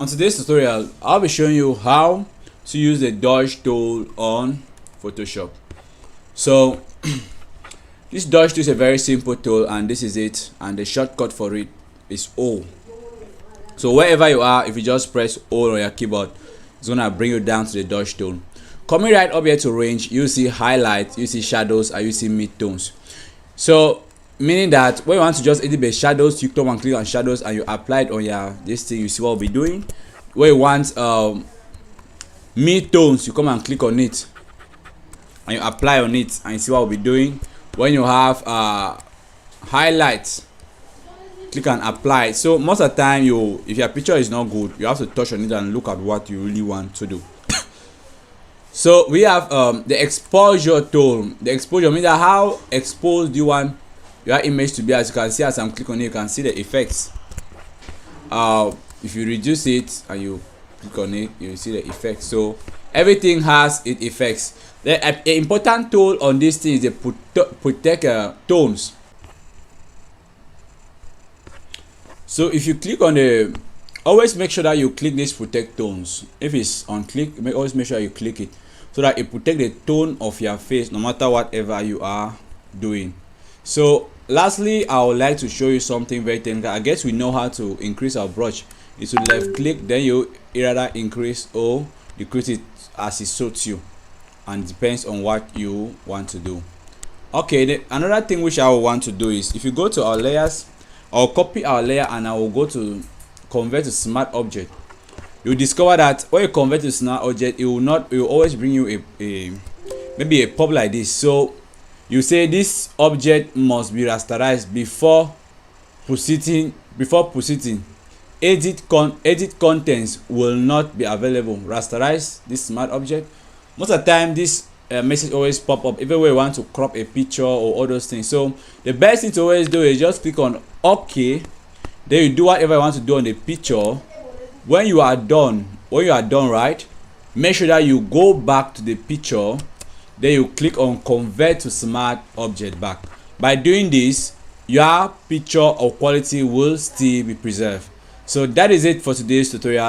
On today's tutorial, I'll be showing you how to use the dodge tool on Photoshop. So this dodge tool is a very simple tool, and this is it, and the shortcut for it is O. So wherever you are, if you just press O on your keyboard, it's gonna bring you down to the dodge tool. Coming right up here to range, you see highlight, you see shadows, and you see mid-tones. So meaning that when you want to just edit the shadows, you come and click on shadows and you apply it on your this thing. You see what we'll be doing. Where you want mid-tones, you come and click on it and you apply on it, and you see what we'll be doing. When you have highlights, click and apply. So most of the time, if your picture is not good, you have to touch on it and look at what you really want to do. So we have the exposure tool. The exposure means that how exposed you want your image to be. As you can see, as I'm clicking on it, you can see the effects. If you reduce it and you click on it, you see the effects. So everything has its effects. The important tool on this thing is the protect tones. So if you click on the, always make sure that you click this protect tones. If it's on click, always make sure you click it so that it protect the tone of your face no matter whatever you are doing. So lastly, I would like to show you something very technical. I guess we know how to increase our brush. It's to left click, then you either increase or decrease it as it suits you, and depends on what you want to do. Okay, another thing which I will want to do is, if you go to our layers, I'll copy our layer and I will go to convert to smart object. You discover that when you convert to smart object, it will always bring you maybe a pop like this. So you say this object must be rasterized before proceeding. Edit contents will not be available. Rasterize this smart object. Most of the time, this message always pop up even when you want to crop a picture or all those things. So the best thing to always do is just click on OK. Then you do whatever you want to do on the picture. When you are done, right, make sure that you go back to the picture. Then you click on convert to smart object back. By doing this, your picture or quality will still be preserved. So that is it for today's tutorial.